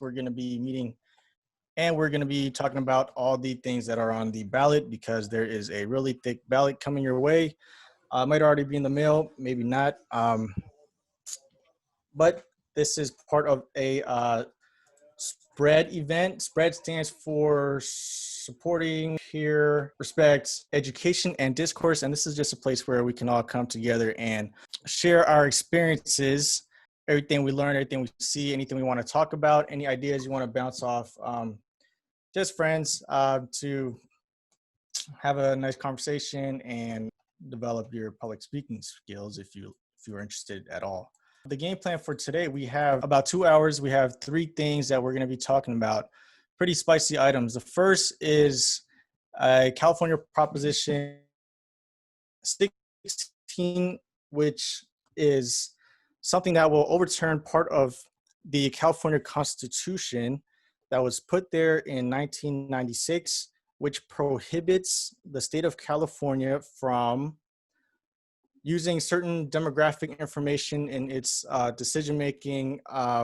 We're going to be meeting and we're going to be talking about all the things that are on the ballot because there is a really thick ballot coming your way. Might already be in the mail, maybe not. But this is part of a SPREAD event. SPREAD stands for Supporting Peer Respect, Education, and Discourse. And this is just a place where we can all come together and share our experiences, everything we learn, everything we see, anything we want to talk about, any ideas you want to bounce off. Just friends to have a nice conversation and develop your public speaking skills if you're interested at all. The game plan for today, we have about 2 hours. We have 3 things that we're going to be talking about, pretty spicy items. The first is California Proposition 16, which is something that will overturn part of the California Constitution that was put there in 1996, which prohibits the state of California from using certain demographic information in its decision-making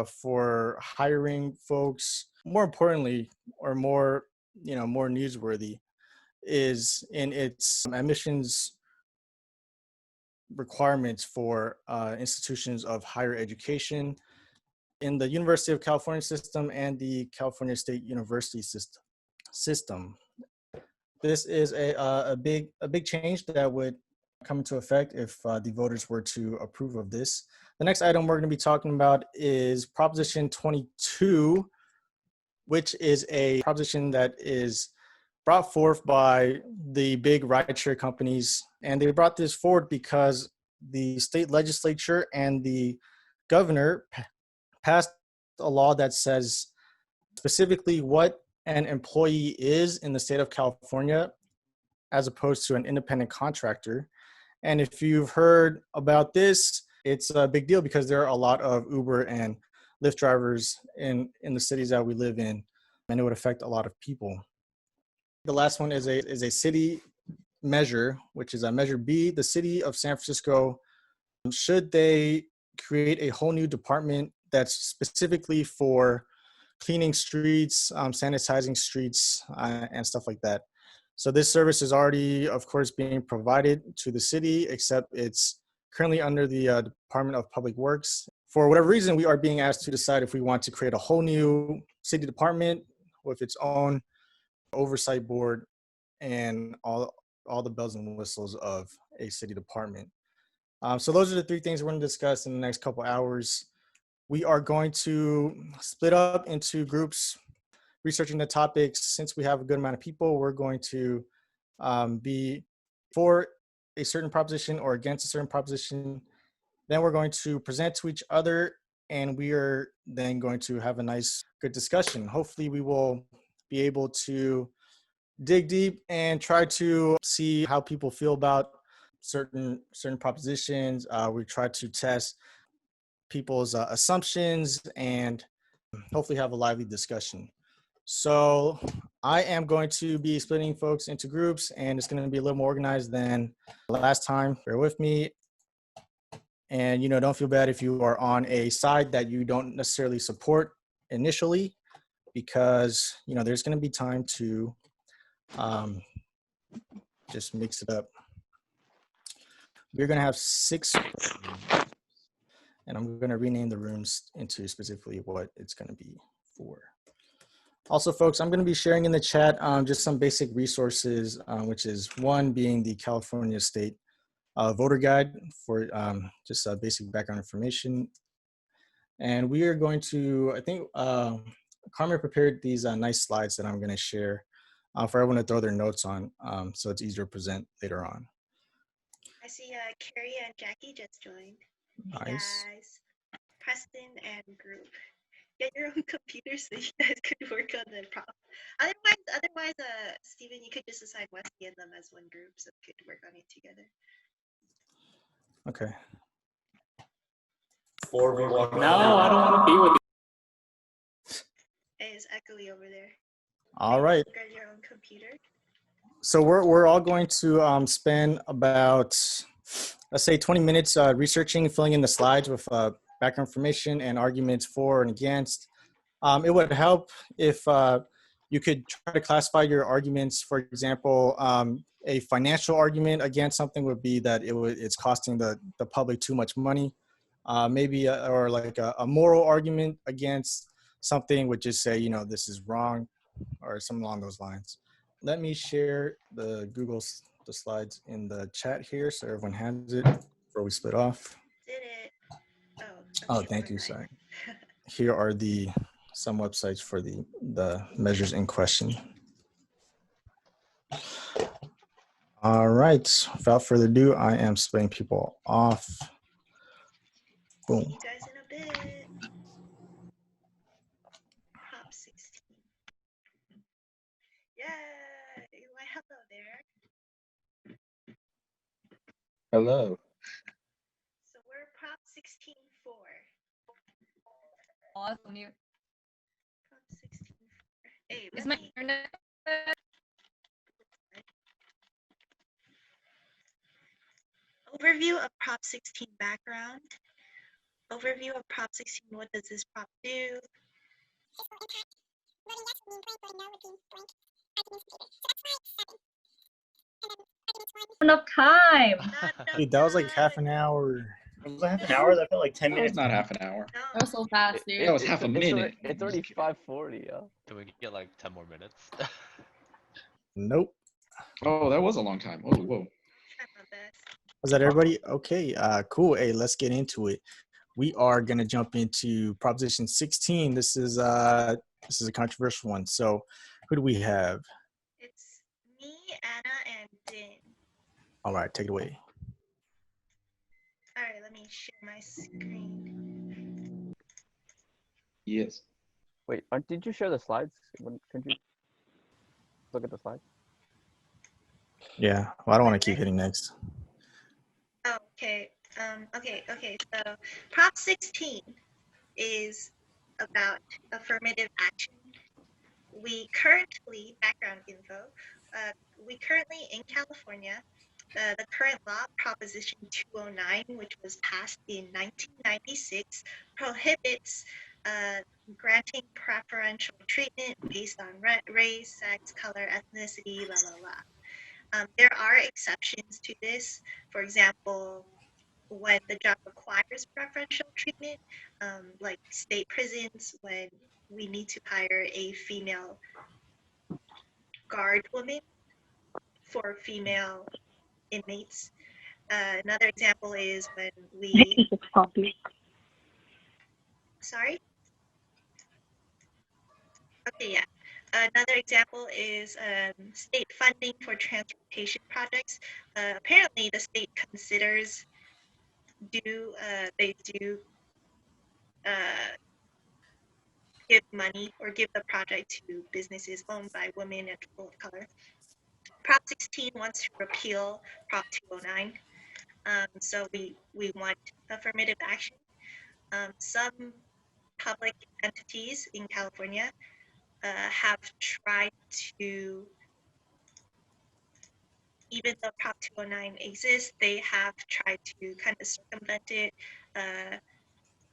for hiring folks. More importantly, or more newsworthy, is in its admissions requirements for institutions of higher education in the University of California system and the California State University system. This is a big change that would come into effect if the voters were to approve of this. The next item we're going to be talking about is Proposition 22, which is a proposition that is brought forth by the big rideshare companies. And they brought this forward because the state legislature and the governor passed a law that says specifically what an employee is in the state of California as opposed to an independent contractor. And if you've heard about this, it's a big deal because there are a lot of Uber and Lyft drivers in the cities that we live in, and it would affect a lot of people. The last one is a city measure, which is a Measure B. The city of San Francisco, should they create a whole new department that's specifically for cleaning streets, sanitizing streets, and stuff like that. So this service is already, of course, being provided to the city, except it's currently under the Department of Public Works. For whatever reason, we are being asked to decide if we want to create a whole new city department with its own oversight board and all the bells and whistles of a city department. So those are the 3 things we're going to discuss in the next couple hours. We are going to split up into groups researching the topics. Since we have a good amount of people, we're going to be for a certain proposition or against a certain proposition. Then we're going to present to each other, and we are then going to have a nice, good discussion. Hopefully we will be able to dig deep and try to see how people feel about certain propositions. We try to test people's assumptions and hopefully have a lively discussion. So I am going to be splitting folks into groups, and it's going to be a little more organized than last time. Bear with me. And, don't feel bad if you are on a side that you don't necessarily support initially, because, there's going to be time to just mix it up. We're going to have 6, and I'm going to rename the rooms into specifically what it's going to be for. Also, folks, I'm going to be sharing in the chat just some basic resources, which is one being the California State Voter Guide for just basic background information. And we are going to, I think Carmen prepared these nice slides that I'm going to share for everyone to throw their notes on, so it's easier to present later on. I see Carrie and Jackie just joined. Nice. Hey guys, Preston and group. Get your own computer so you guys could work on the problem. Otherwise, Steven, you could just assign Wesley and them as one group so we could work on it together. Okay. 4v1. No, I don't want to be with you. Hey, it's echoey over there. All right. Get your own computer. So we're all going to spend about, let's say, 20 minutes researching, filling in the slides with background information and arguments for and against. It would help if you could try to classify your arguments. For example, a financial argument against something would be that it's costing the public too much money. Maybe or like a moral argument against something would just say, this is wrong or something along those lines. Let me share the the slides in the chat here so everyone has it before we split off. Did it? Oh, Oh, okay, thank you. never Sorry. mind. Here are some websites for the measures in question. All right. Without further ado, I am splitting people off. Boom. See you guys in a bit. Prop 16. Yay! Why, hello there. Hello. So we're Prop 16 for. Oh, that's new. Prop 16 for. Hey, Is let my me. internet? Overview of Prop 16 background. Overview of Prop 16. What does this prop do? Enough time. Not enough Dude, that was like half time. an hour. Was that half an hour? That felt like 10 That was minutes. not half an hour. No. That was so fast, dude. That was half a minute. It's already 5:40, yo. Can we get like 10 more minutes? Nope. Oh, that was a long time. Oh, whoa. Try my best. Was that everybody? Okay, cool. Hey, let's get into it. We are gonna jump into Proposition 16. This is a controversial one. So who do we have? It's me, Anna, and Din. All right, take it away. All right, let me share my screen. Yes. Wait, did you share the slides? Can you look at the slides? Yeah, well, I don't want to keep hitting next. Oh, okay. Okay. So Prop 16 is about affirmative action. Background info, we currently in California, the current law, Proposition 209, which was passed in 1996, prohibits granting preferential treatment based on race, sex, color, ethnicity, blah, blah, blah. There are exceptions to this. For example, when the job requires preferential treatment, like state prisons, when we need to hire a female guard woman for female inmates. Another example is when we. Sorry? Okay, yeah. Another example is state funding for transportation projects. Apparently, the state considers they do give money or give the project to businesses owned by women and people of color. Prop 16 wants to repeal Prop 209. So we want affirmative action. Some public entities in California have tried to, even though Prop 209 exists, they have tried to kind of circumvent it.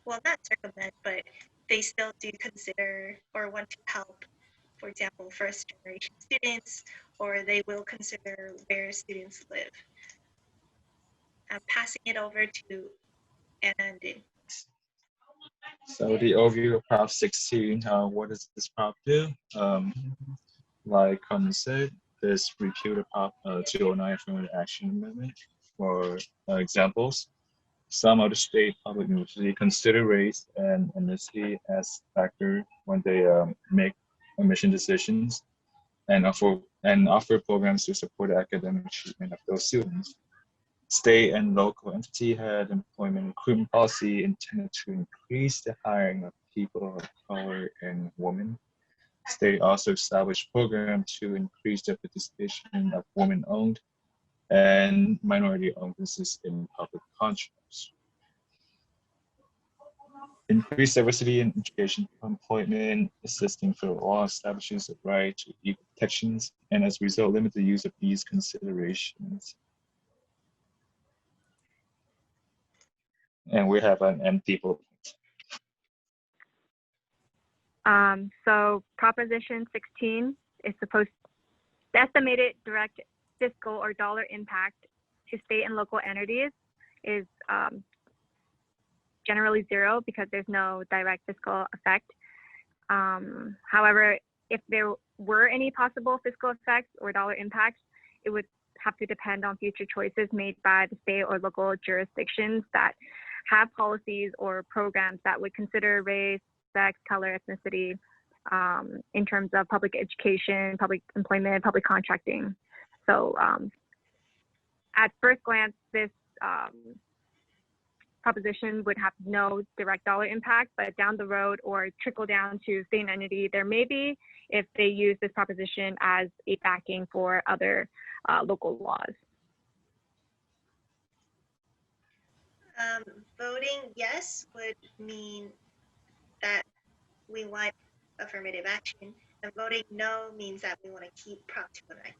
Well, not circumvent, but they still do consider or want to help, for example, first generation students, or they will consider where students live. I'm passing it over to Anna and Din. So the overview of Prop 16, what does this prop do? Like Conan said, this repeal the Prop 209 Affirmative Action Amendment. For examples, some of the state public universities consider race and ethnicity as factor when they make admission decisions and offer programs to support the academic treatment of those students. State and local entity had employment recruitment policy intended to increase the hiring of people of color and women. State also established programs to increase the participation of women-owned and minority-owned businesses in public contracts. Increase diversity in education, employment, assisting federal law establishes the right to equal protections, and as a result, limit the use of these considerations. And we have an empty bullet. So Proposition 16 is supposed the estimated direct fiscal or dollar impact to state and local entities is generally zero because there's no direct fiscal effect. However, if there were any possible fiscal effects or dollar impacts, it would have to depend on future choices made by the state or local jurisdictions that have policies or programs that would consider race, sex, color, ethnicity in terms of public education, public employment, public contracting. So at first glance, this proposition would have no direct dollar impact, but down the road or trickle down to state and entity, there may be if they use this proposition as a backing for other local laws. Voting yes would mean that we want affirmative action, and voting no means that we want to keep Prop 209.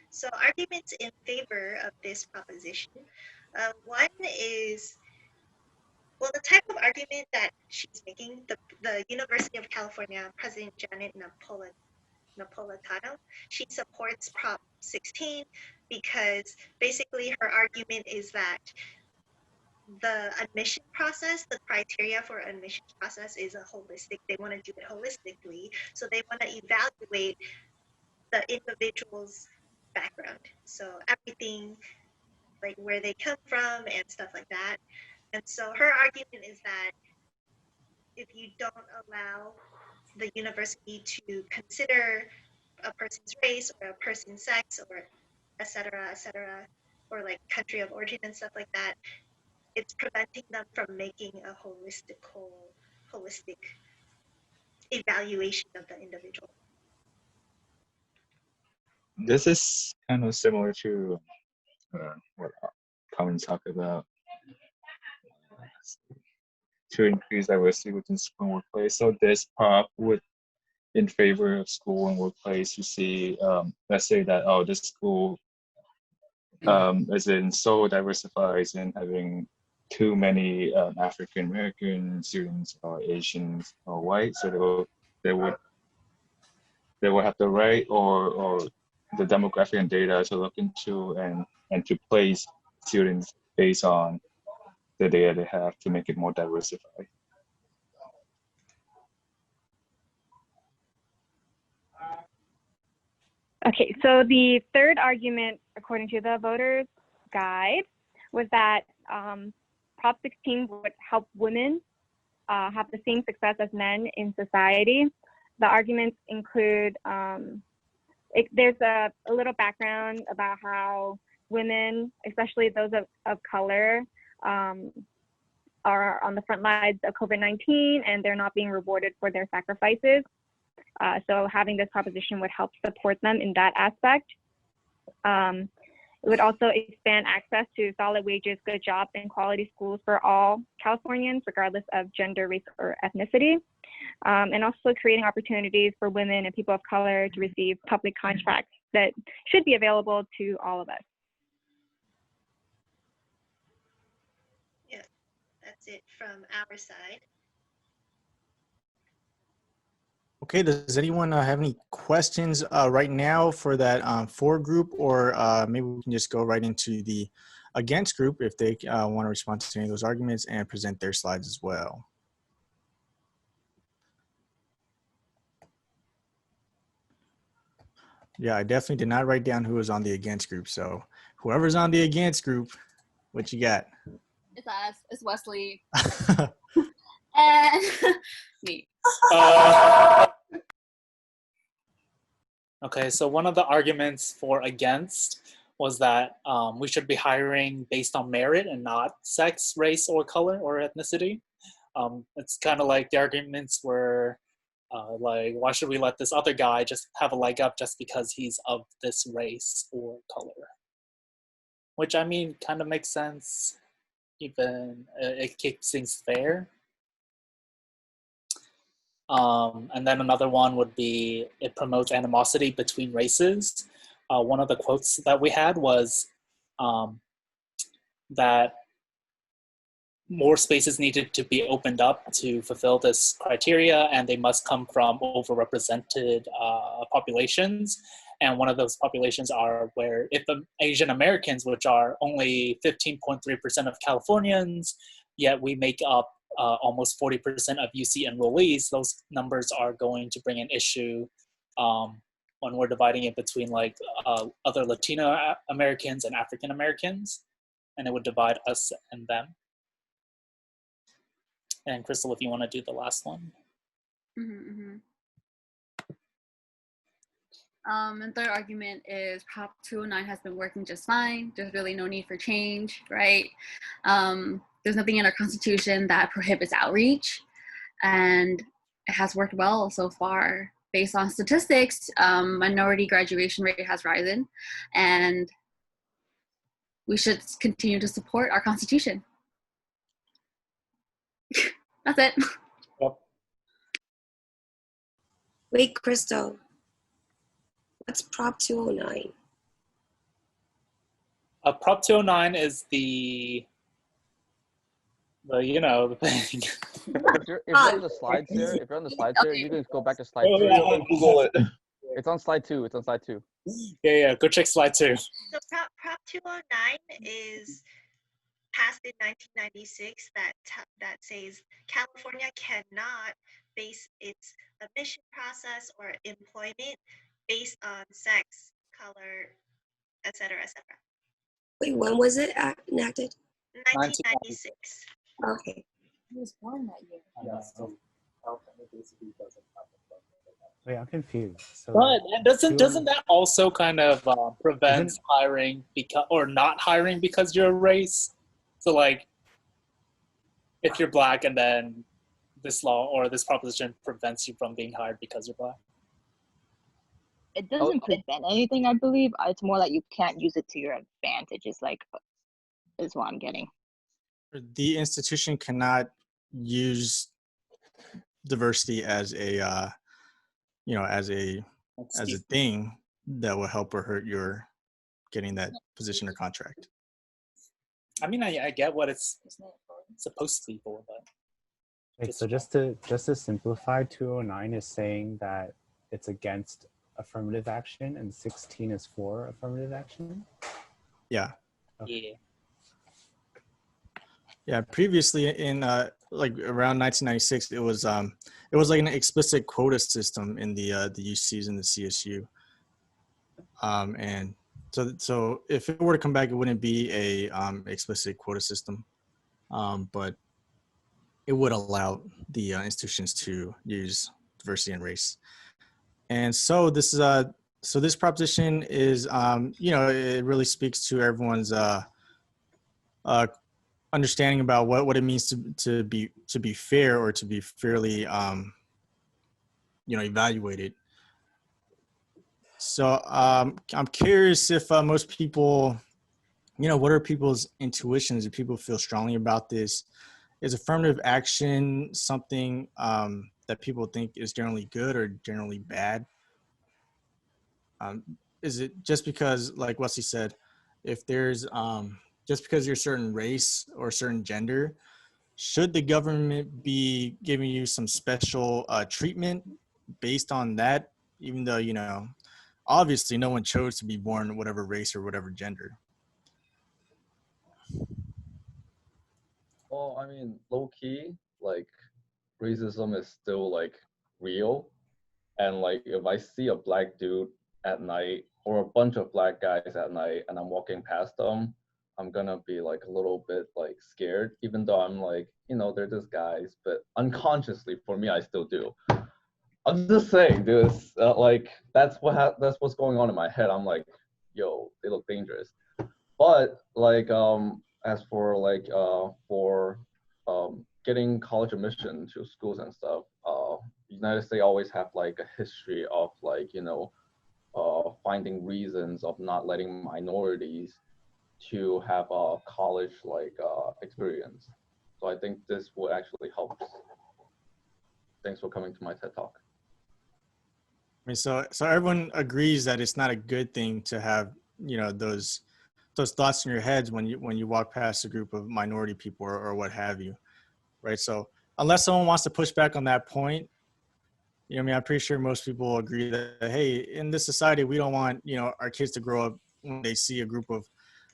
So arguments in favor of this proposition. One is, well, the type of argument that she's making, the University of California President Janet Napolitano, she supports Prop 16 because basically her argument is that the admission process, the criteria for admission process is a holistic, they want to do it holistically. So they want to evaluate the individual's background. So everything, like where they come from and stuff like that. And so her argument is that if you don't allow the university to consider a person's race or a person's sex or et cetera, or like country of origin and stuff like that, it's preventing them from making a holistic evaluation of the individual. This is kind of similar to what Colin talked about, to increase diversity within school and workplace. So this prop would in favor of school and workplace. You see, let's say that, oh, this school is in so diversified in having too many African American students or Asians or white, so they would have the right or the demographic and data to look into and to place students based on the data they have to make it more diversified. Okay, so the third argument, according to the voters' guide, was that Prop 16 would help women have the same success as men in society. The arguments include, there's a little background about how women, especially those of color, are on the front lines of COVID-19 and they're not being rewarded for their sacrifices. So having this proposition would help support them in that aspect. It would also expand access to solid wages, good jobs, and quality schools for all Californians, regardless of gender, race, or ethnicity. And also creating opportunities for women and people of color to receive public contracts that should be available to all of us. Yeah, that's it from our side. Okay, does anyone have any questions right now for that for group, or maybe we can just go right into the against group if they want to respond to any of those arguments and present their slides as well. Yeah, I definitely did not write down who was on the against group. So whoever's on the against group, what you got? It's us. It's Wesley. And me. Okay, so one of the arguments for against was that we should be hiring based on merit and not sex, race, or color or ethnicity. It's kind of like the arguments were like, why should we let this other guy just have a leg up just because he's of this race or color? Which, I mean, kind of makes sense. Even it keeps things fair. And then another one would be it promotes animosity between races. One of the quotes that we had was that more spaces needed to be opened up to fulfill this criteria, and they must come from overrepresented populations. And one of those populations are where if the Asian Americans, which are only 15.3% of Californians, yet we make up almost 40% of UC enrollees, those numbers are going to bring an issue when we're dividing it between like other Latino Americans and African Americans, and it would divide us and them. And Crystal, if you want to do the last one. And third argument is Prop 209 has been working just fine. There's really no need for change, right? There's nothing in our Constitution that prohibits outreach, and it has worked well so far. Based on statistics, minority graduation rate has risen, and we should continue to support our Constitution. That's it. Yep. Wait, Crystal. What's Prop 209? Prop 209 is the you know, the thing. If you're on the slides here, you can go back to slide 2. Yeah. Google it. It's on slide 2. It's on slide 2. Yeah, go check slide 2. So Prop 209 is passed in 1996 that says California cannot base its admission process or employment based on sex, color, etc., etc. Wait, when was it enacted? 1996. Okay. He was born that year. Wait, I'm confused. So But doesn't that also kind of prevent Isn't- hiring or not hiring because you're a race? So like, if you're Black and then this law or this proposition prevents you from being hired because you're Black. It doesn't prevent anything, I believe. It's more like you can't use it to your advantage. Is what I'm getting. The institution cannot use diversity as a as a thing that will help or hurt your getting that position or contract. I mean, I get what it's supposed to be for, but wait, so just to simplify, 209 is saying that it's against affirmative action and 16 is for affirmative action? Yeah. yeah. Yeah, previously in like around 1996, it was like an explicit quota system in the UCs and the CSU, and so if it were to come back, it wouldn't be a explicit quota system, but it would allow the institutions to use diversity and race, and so this proposition is it really speaks to everyone's understanding about what it means to be fair or to be fairly evaluated. So I'm curious if most people, what are people's intuitions? Do people feel strongly about this? Is affirmative action something that people think is generally good or generally bad? Is it just because, like Wesley said, if there's just because you're a certain race or a certain gender, should the government be giving you some special treatment based on that, even though, obviously no one chose to be born whatever race or whatever gender? Well, I mean, low key, like racism is still like real. And like if I see a Black dude at night or a bunch of Black guys at night and I'm walking past them, I'm gonna be like a little bit like scared, even though I'm like, they're just guys, but unconsciously for me, I still do. I'm just saying, dude, like that's what's going on in my head. I'm like, yo, they look dangerous. But like, as for like, getting college admission to schools and stuff, United States always have like a history of like, finding reasons of not letting minorities to have a college like experience. So I think this will actually help. Thanks for coming to my TED Talk. I mean, so everyone agrees that it's not a good thing to have, those those thoughts in your heads when you walk past a group of minority people or what have you, right? So unless someone wants to push back on that point, you know, I mean, I'm pretty sure most people agree that, hey, in this society, we don't want, you know, our kids to grow up when they see a group of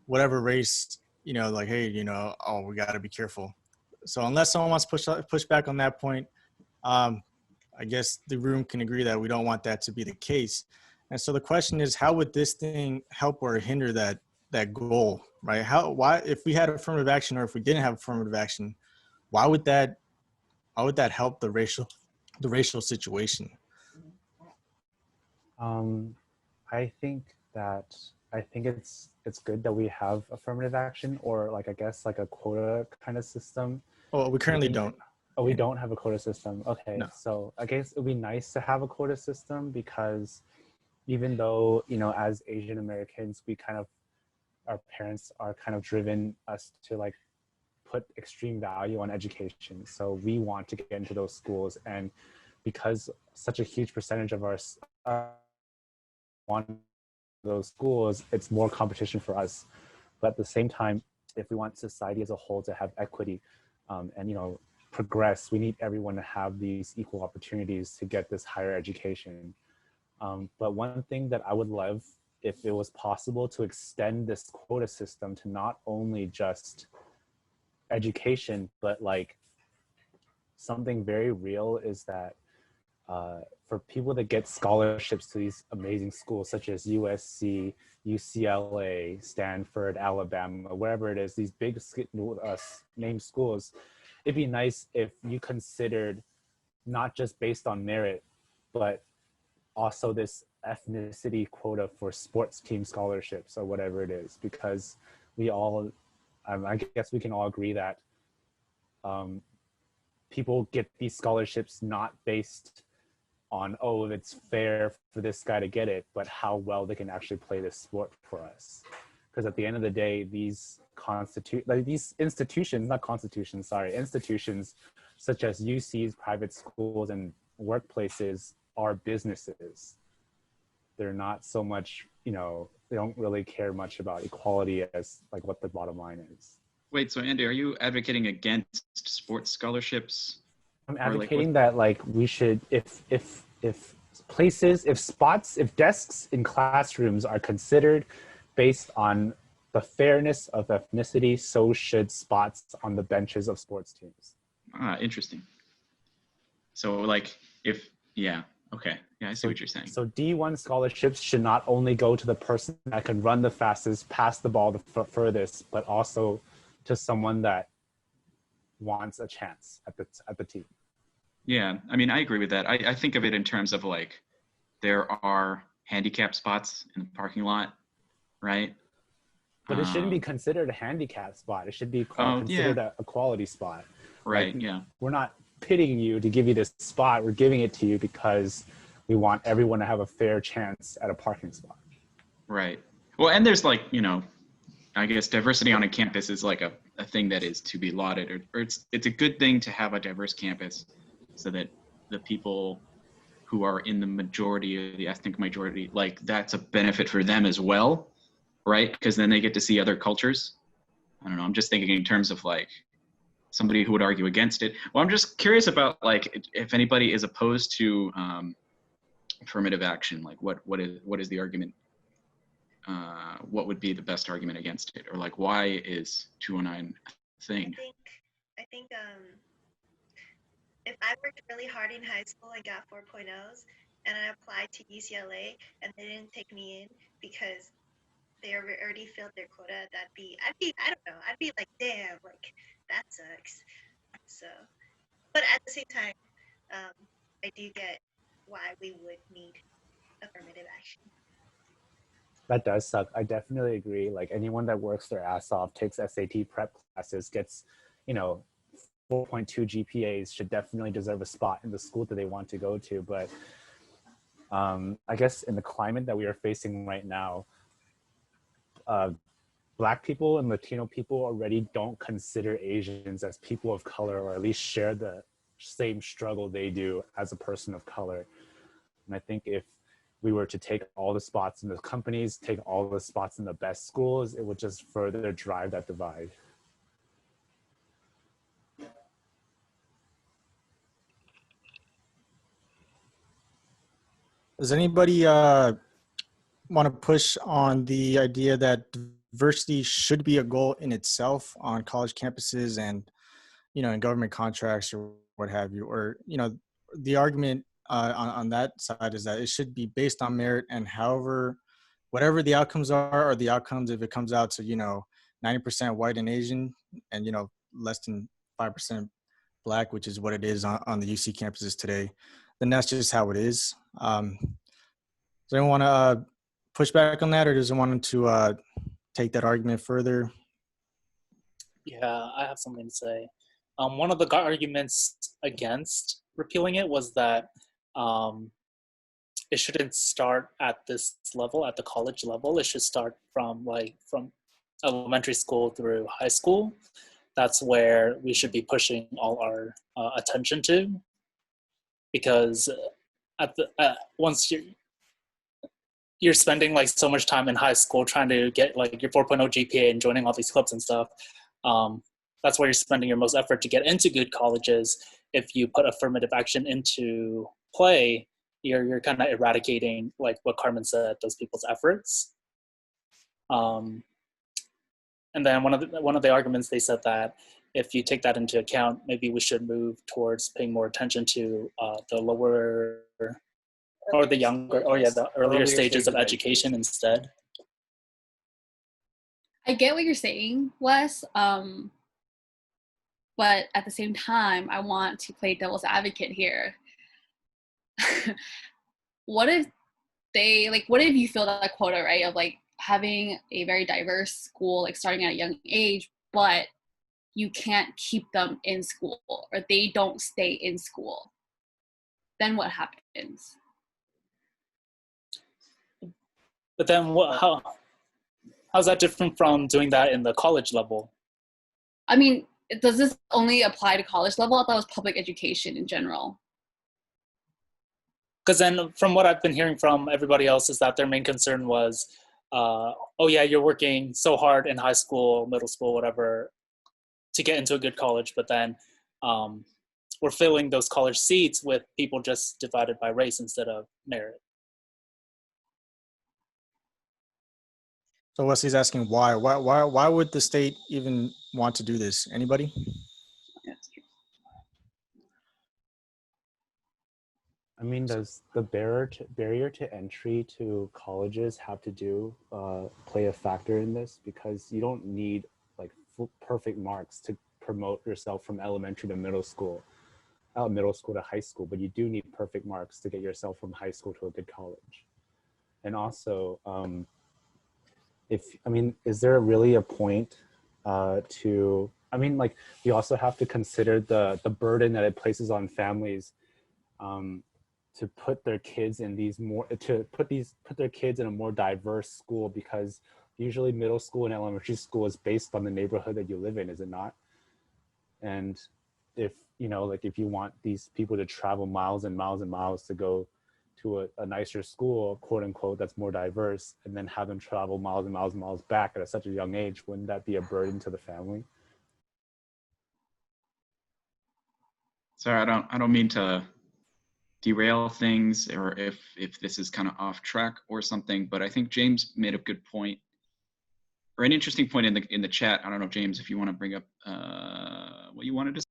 whatever race, you know, like, hey, you know, oh, we got to be careful. So unless someone wants to push back on that point, I guess the room can agree that we don't want that to be the case. And so the question is, how would this thing help or hinder that goal, right? Why, if we had affirmative action or if we didn't have affirmative action, why would that help the racial situation? I think it's good that we have affirmative action, or like I guess like a quota kind of system. Well, we currently don't. Oh, we don't have a quota system. Okay, No. so I guess it would be nice to have a quota system, because even though, you know, as Asian Americans, our parents are kind of driven us to like put extreme value on education. So we want to get into those schools, and because such a huge percentage of our want those schools, it's more competition for us. But at the same time, if we want society as a whole to have equity, and, you know, progress, we need everyone to have these equal opportunities to get this higher education. But one thing that I would love, if it was possible, to extend this quota system to not only just education, but like something very real, is that for people that get scholarships to these amazing schools such as USC, UCLA, Stanford, Alabama, wherever it is, these big name schools, it'd be nice if you considered not just based on merit, but also this ethnicity quota for sports team scholarships or whatever it is, because we all, I guess we can all agree that people get these scholarships not based on, oh, if it's fair for this guy to get it, but how well they can actually play this sport for us. Because at the end of the day, these institutions such as UCs, private schools, and workplaces are businesses. They're not so much, you know, they don't really care much about equality as like what the bottom line is. Wait, so Andy, are you advocating against sports scholarships? I'm advocating that like we should, if desks in classrooms are considered based on the fairness of ethnicity, so should spots on the benches of sports teams. Ah, interesting. So like yeah, okay. Yeah, I see what you're saying. So D1 scholarships should not only go to the person that can run the fastest, pass the ball the furthest, but also to someone that wants a chance at the team. Yeah, I mean, I agree with that. I think of it in terms of like, there are handicap spots in the parking lot, right? But it shouldn't be considered a handicap spot. It should be considered a quality spot. Right, like, yeah. We're not pitting you to give you this spot. We're giving it to you because we want everyone to have a fair chance at a parking spot. Right. Well, and there's like, you know, I guess diversity on a campus is like a thing that is to be lauded, or it's a good thing to have a diverse campus so that the people who are in the majority, or the ethnic majority, like that's a benefit for them as well, right? Because then they get to see other cultures. I don't know, I'm just thinking in terms of like somebody who would argue against it. Well, I'm just curious about like if anybody is opposed to affirmative action, like what is the argument? What would be the best argument against it, or like why is 209 a thing? I think if I worked really hard in high school and got 4.0s, and I applied to UCLA and they didn't take me in because they already filled their quota, I'd be like, damn, like that sucks. So, but at the same time, I do get why we would need affirmative action. That does suck. I definitely agree. Like anyone that works their ass off, takes SAT prep classes, gets, you know, 4.2 GPAs, should definitely deserve a spot in the school that they want to go to. But I guess in the climate that we are facing right now, Black people and Latino people already don't consider Asians as people of color, or at least share the same struggle they do as a person of color. And I think if we were to take all the spots in the companies, take all the spots in the best schools, it would just further drive that divide. Does anybody want to push on the idea that diversity should be a goal in itself on college campuses and, you know, in government contracts or what have you? Or, you know, the argument on that side is that it should be based on merit, and however, whatever the outcomes are the outcomes, if it comes out to, you know, 90% white and Asian and, you know, less than 5% Black, which is what it is on the UC campuses today, then that's just how it is. Does anyone want to push back on that, or does anyone want to take that argument further? Yeah, I have something to say. One of the arguments against repealing it was that it shouldn't start at this level, at the college level. It should start from elementary school through high school. That's where we should be pushing all our attention to, because once you're spending like so much time in high school trying to get like your 4.0 GPA and joining all these clubs and stuff. That's where you're spending your most effort to get into good colleges. If you put affirmative action into play, you're kind of eradicating, like what Carmen said, those people's efforts. And then one of the arguments, they said that if you take that into account, maybe we should move towards paying more attention to the lower or the younger, the earlier stages of education instead. I get what you're saying, Wes. But at the same time, I want to play devil's advocate here. What if you fill that quota, right, of like having a very diverse school, like starting at a young age, but you can't keep them in school, or they don't stay in school? Then what happens? But then how's that different from doing that in the college level? I mean, does this only apply to college level? I thought it was public education in general. Because then from what I've been hearing from everybody else is that their main concern was, oh yeah, you're working so hard in high school, middle school, whatever, to get into a good college, but then we're filling those college seats with people just divided by race instead of merit. So Wesley's asking why. Why would the state even want to do this? Anybody? I mean, does the barrier to entry to colleges have to play a factor in this? Because you don't need like perfect marks to promote yourself from elementary to middle school to high school, but you do need perfect marks to get yourself from high school to a good college. And also, is there really a point you also have to consider the burden that it places on families to put their kids in their kids in a more diverse school, because usually middle school and elementary school is based on the neighborhood that you live in, is it not? And if you want these people to travel miles and miles and miles to go to a nicer school, quote unquote, that's more diverse, and then have them travel miles and miles and miles back at such a young age, wouldn't that be a burden to the family? Sorry, I don't mean to derail things, or if this is kind of off track or something, but I think James made a good point, or an interesting point in the chat. I don't know, James, if you want to bring up what you wanted to say.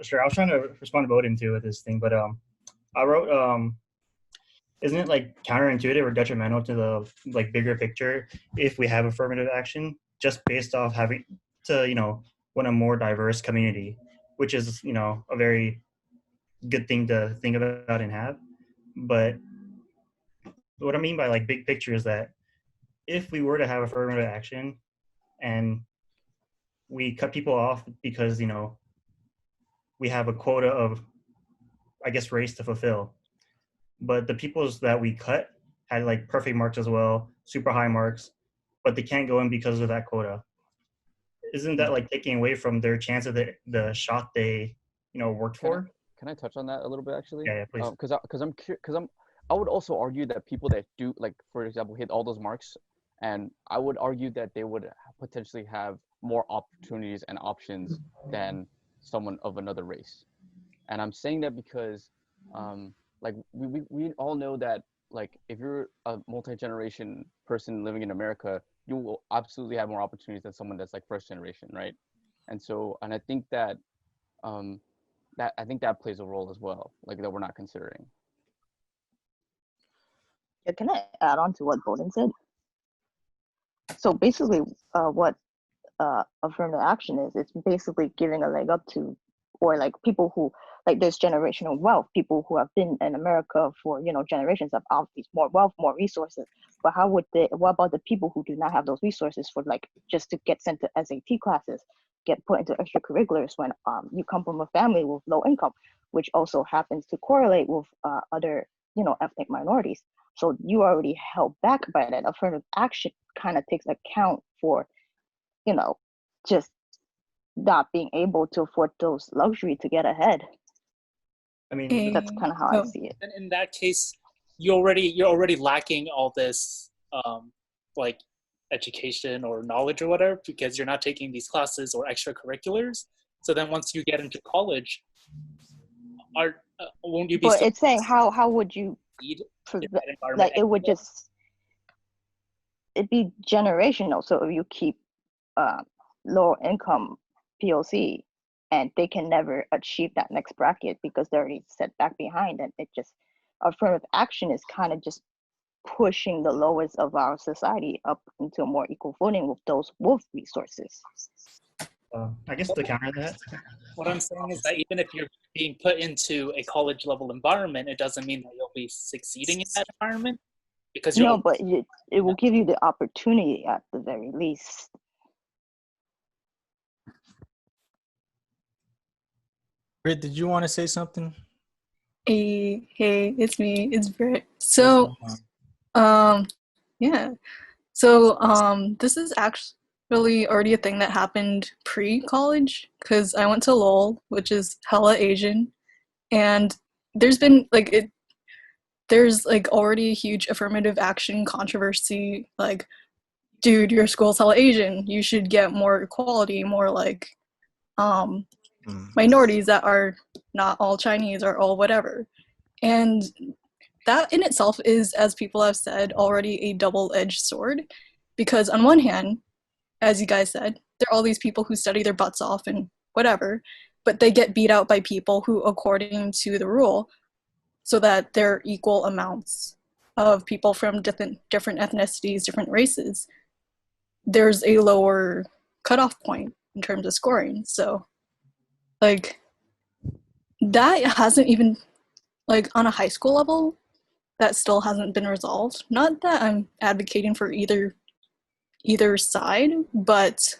Sure, I was trying to respond to voting too with this thing, but I wrote, isn't it like counterintuitive or detrimental to the like bigger picture if we have affirmative action just based off having to want a more diverse community, which is a very good thing to think about and have. But what I mean by like big picture is that if we were to have affirmative action and we cut people off because we have a quota of, I guess, race to fulfill, but the peoples that we cut had like perfect marks as well, super high marks, but they can't go in because of that quota. Isn't that like taking away from their chance of the shot they worked for? Can I touch on that a little bit, actually? Yeah, please. Because I would also argue that people that do, like, for example, hit all those marks, and I would argue that they would potentially have more opportunities and options than someone of another race. And I'm saying that because, like, we all know that, like, if you're a multi-generation person living in America, you will absolutely have more opportunities than someone that's like first generation, right? And so, and I think that, I think that plays a role as well, like, that we're not considering. Yeah, can I add on to what Bowden said? So basically, what affirmative action is, it's basically giving a leg up to, or like people who, like, there's generational wealth, people who have been in America for, you know, generations, have obviously more wealth, more resources. But what about the people who do not have those resources, for like just to get sent to SAT classes, get put into extracurriculars, when you come from a family with low income, which also happens to correlate with other, you know, ethnic minorities. So you are already held back by that. Affirmative action kind of takes account for, you know, just not being able to afford those luxury to get ahead. I mean, that's kind of how I see it. And in that case, you're already lacking all this like education or knowledge or whatever, because you're not taking these classes or extracurriculars. So then once you get into college, won't you be? But it's saying how would you like, it would just, it'd be generational. So if you keep lower income POC, and they can never achieve that next bracket because they're already set back behind, and it just, affirmative action is kind of just pushing the lowest of our society up into a more equal footing with those with resources. I guess to counter that, what I'm saying is that even if you're being put into a college level environment, it doesn't mean that you'll be succeeding in that environment, because you're but it will give you the opportunity at the very least. Britt, did you want to say something? Hey, it's me. It's Britt. So, yeah. So, this is actually already a thing that happened pre-college, because I went to Lowell, which is hella Asian, and there's been like there's like already a huge affirmative action controversy. Like, dude, your school's hella Asian. You should get more equality, more like minorities that are not all Chinese or all whatever. And that in itself is, as people have said, already a double-edged sword, because on one hand, as you guys said, there are all these people who study their butts off and whatever, but they get beat out by people who, according to the rule, so that there are equal amounts of people from different ethnicities, different races, there's a lower cutoff point in terms of scoring. So, like, that hasn't even, like, on a high school level, that still hasn't been resolved. Not that I'm advocating for either side, but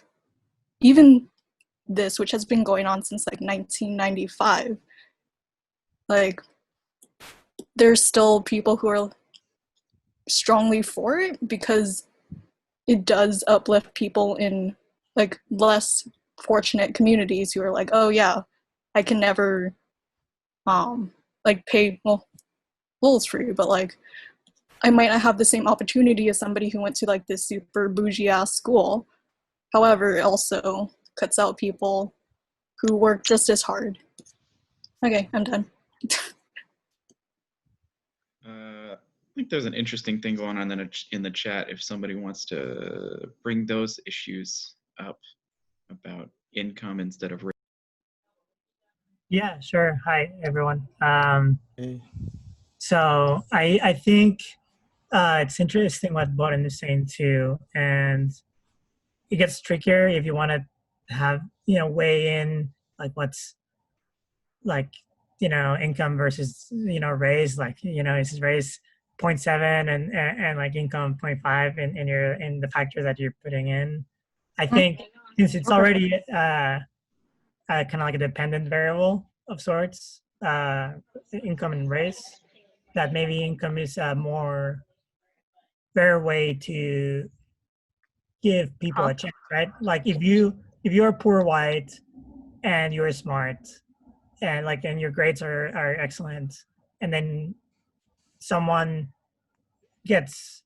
even this, which has been going on since like 1995, like, there's still people who are strongly for it, because it does uplift people in like less fortunate communities who are like, oh yeah, I can never like pay, well, Lowell's free, but like I might not have the same opportunity as somebody who went to like this super bougie ass school. However, it also cuts out people who work just as hard. Okay, I'm done. I think there's an interesting thing going on in the chat if somebody wants to bring those issues up about income instead of race. Yeah, sure. Hi, everyone. Hey. So I think it's interesting what Boden is saying too, and it gets trickier if you want to have, weigh in like what's like, income versus, raise, like, is raise 0.7 and like income 0.5 in the factors that you're putting in. I think since it's already kind of like a dependent variable of sorts, income and race, that maybe income is a more fair way to give people a chance, right? Like if you're poor white and you're smart and your grades are excellent, and then someone gets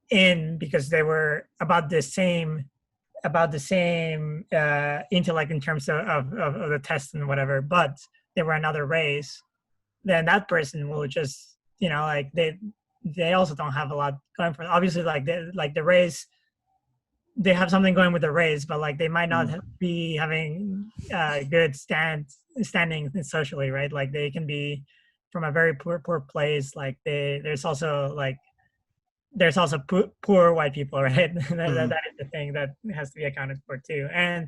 in because they were about the same intellect in terms of the test and whatever, but they were another race, then that person will just, like they also don't have a lot going for them. Obviously, like the race, they have something going with the race, but like they might not be having good standing socially, right? Like they can be from a very poor place. Like there's also poor white people, right? That is the thing that has to be accounted for too. And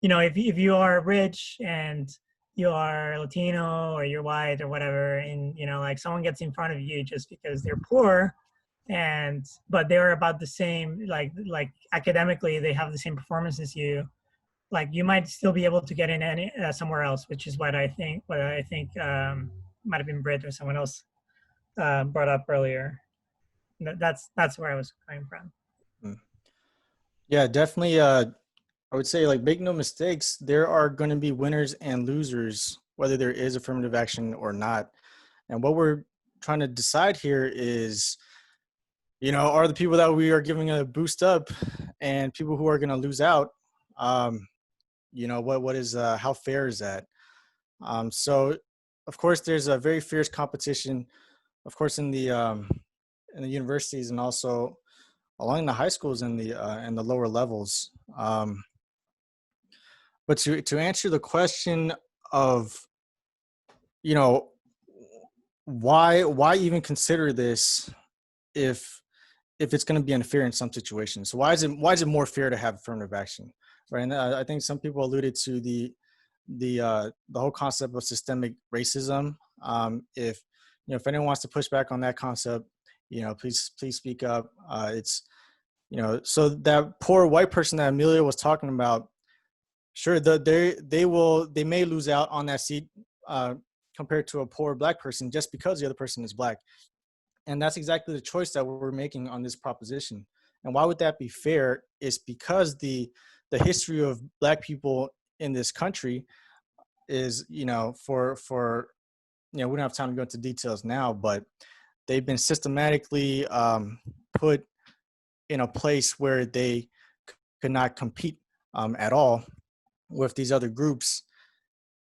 if you are rich and you are Latino or you're white or whatever, and like someone gets in front of you just because they're poor, but they're about the same, like academically they have the same performance as you, like you might still be able to get in somewhere else, which is what I think might have been Britt or someone else brought up earlier. That's where I was coming from. Yeah, definitely. I would say, like, make no mistakes, there are going to be winners and losers, whether there is affirmative action or not. And what we're trying to decide here is, are the people that we are giving a boost up and people who are going to lose out, what is, how fair is that? So, of course, there's a very fierce competition, of course, in the universities and also along the high schools and the lower levels. But to answer the question of, why even consider this if it's going to be unfair in some situations? So why is it more fair to have affirmative action, right? And I think some people alluded to the whole concept of systemic racism. If anyone wants to push back on that concept, please speak up. It's so that poor white person that Amelia was talking about, sure, they may lose out on that seat compared to a poor black person just because the other person is black. And that's exactly the choice that we're making on this proposition. And why would that be fair? Is because the history of black people in this country is, for we don't have time to go into details now, but they've been systematically put in a place where they could not compete at all with these other groups.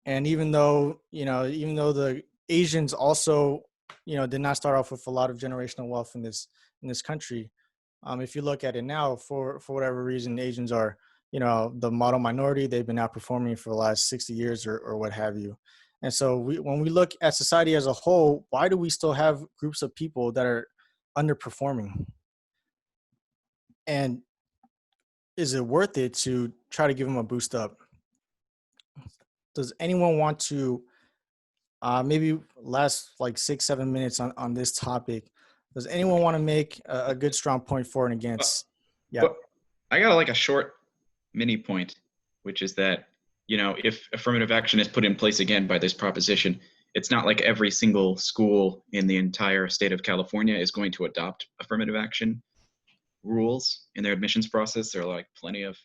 And even though the Asians also, did not start off with a lot of generational wealth in this country. If you look at it now, for whatever reason, Asians are, the model minority. They've been outperforming for the last 60 years or what have you. And so when we look at society as a whole, why do we still have groups of people that are underperforming? And is it worth it to try to give them a boost up? Does anyone want to maybe last like 6-7 minutes on this topic? Does anyone want to make a good strong point for and against? Yeah. But I got like a short mini point, which is that, if affirmative action is put in place again by this proposition, it's not like every single school in the entire state of California is going to adopt affirmative action rules in their admissions process. There are like plenty of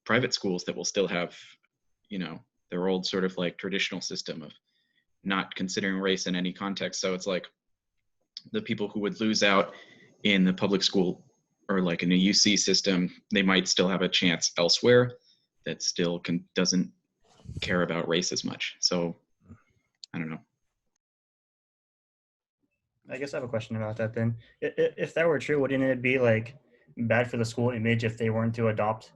private schools that will still have, their old sort of like traditional system of not considering race in any context. So it's like the people who would lose out in the public school or like in a UC system, they might still have a chance elsewhere that still doesn't care about race as much. So I don't know. I guess I have a question about that then. If that were true, wouldn't it be like bad for the school image if they weren't to adopt?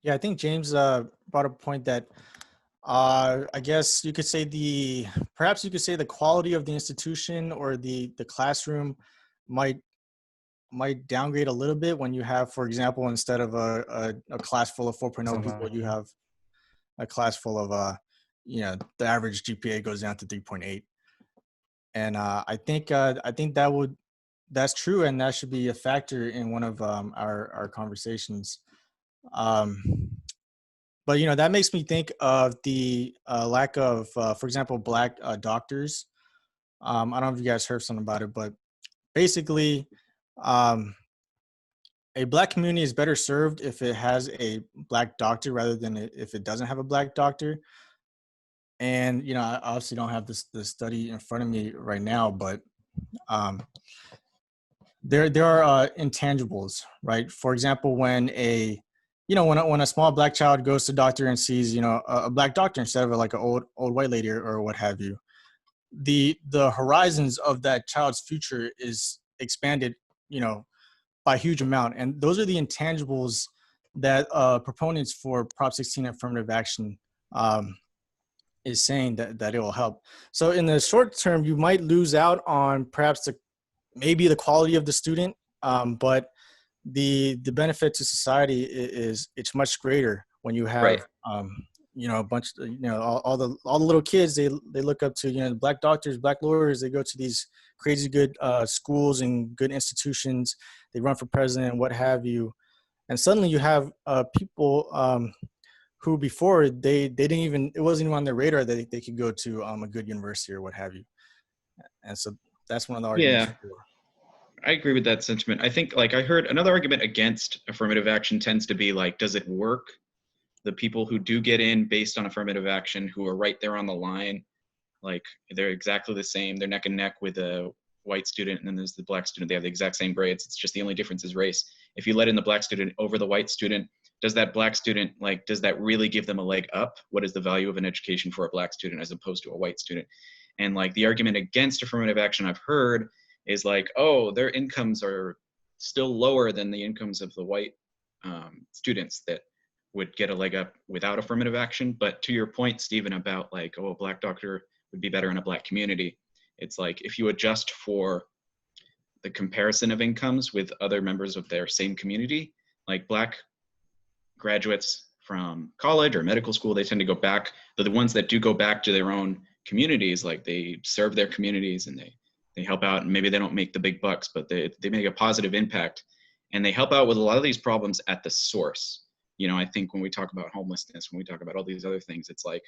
Yeah, I think James brought up a point that I guess you could say perhaps you could say the quality of the institution or the classroom might downgrade a little bit when you have, for example, instead of a class full of 4.0 people, you have a class full of the average GPA goes down to 3.8. And I think that's true, and that should be a factor in one of our conversations. But that makes me think of the lack of, for example, black doctors. I don't know if you guys heard something about it, but basically, a black community is better served if it has a black doctor rather than if it doesn't have a black doctor. And I obviously don't have the study in front of me right now, but there are intangibles, right? For example, when when a small Black child goes to doctor and sees a Black doctor instead of like an old white lady or what have you, the horizons of that child's future is expanded by a huge amount. And those are the intangibles that proponents for Prop 16 affirmative action is saying that it will help. So in the short term, you might lose out on perhaps maybe the quality of the student, but the benefit to society it's much greater when you have Right. a bunch all the little kids, they look up to Black doctors, Black lawyers. They go to these crazy good schools and good institutions. They run for president, what have you, and suddenly you have people who before they didn't even, it wasn't even on their radar that they could go to a good university or what have you. And so that's one of the arguments. Yeah, I agree with that sentiment. I think like I heard another argument against affirmative action tends to be like, does it work? The people who do get in based on affirmative action, who are right there on the line, like they're exactly the same. They're neck and neck with a white student, and then there's the Black student. They have the exact same grades. It's just the only difference is race. If you let in the Black student over the white student, does that Black student, like, does that really give them a leg up? What is the value of an education for a Black student as opposed to a white student? And like the argument against affirmative action I've heard is like, oh, their incomes are still lower than the incomes of the white students that would get a leg up without affirmative action. But to your point, Stephen, about like, oh, a Black doctor would be better in a Black community. It's like, if you adjust for the comparison of incomes with other members of their same community, like Black graduates from college or medical school, they tend to go back. They're the ones that do go back to their own communities, like they serve their communities and they help out, and maybe they don't make the big bucks, but they make a positive impact, and they help out with a lot of these problems at the source. I think when we talk about homelessness, when we talk about all these other things, it's like,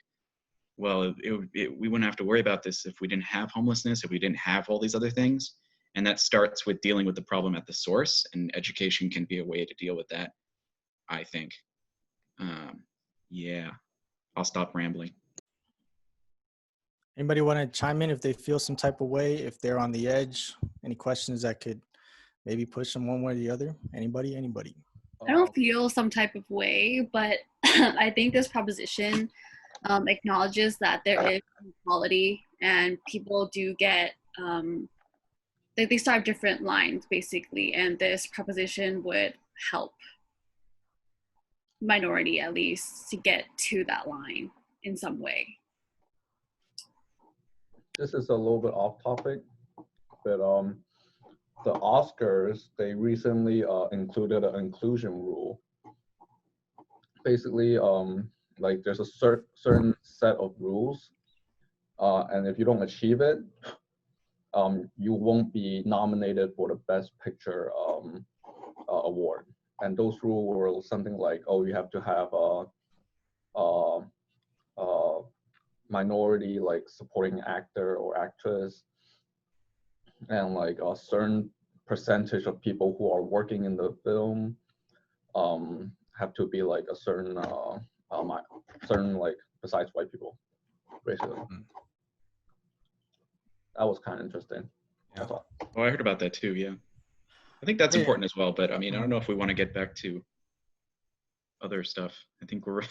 well, we wouldn't have to worry about this if we didn't have homelessness, if we didn't have all these other things. And that starts with dealing with the problem at the source, and education can be a way to deal with that, I think. Yeah, I'll stop rambling. Anybody want to chime in if they feel some type of way, if they're on the edge? Any questions that could maybe push them one way or the other? Anybody? I don't feel some type of way, but I think this proposition acknowledges that there is inequality, and people do get they start different lines basically, and this proposition would help minority at least to get to that line in some way. This is a little bit off topic, but the Oscars, they recently included an inclusion rule. Basically, like there's a certain set of rules, and if you don't achieve it, you won't be nominated for the Best Picture award. And those rules were something like, oh, you have to have a minority like supporting actor or actress, and like a certain percentage of people who are working in the film have to be like a certain like besides white people, basically. That was kind of interesting. Yeah. Oh, I heard about that too. Yeah, I think that's important as well. But I mean, I don't know if we want to get back to other stuff. I think we're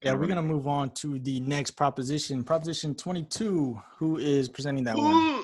going to move on to the next proposition, Proposition 22. Who is presenting that one?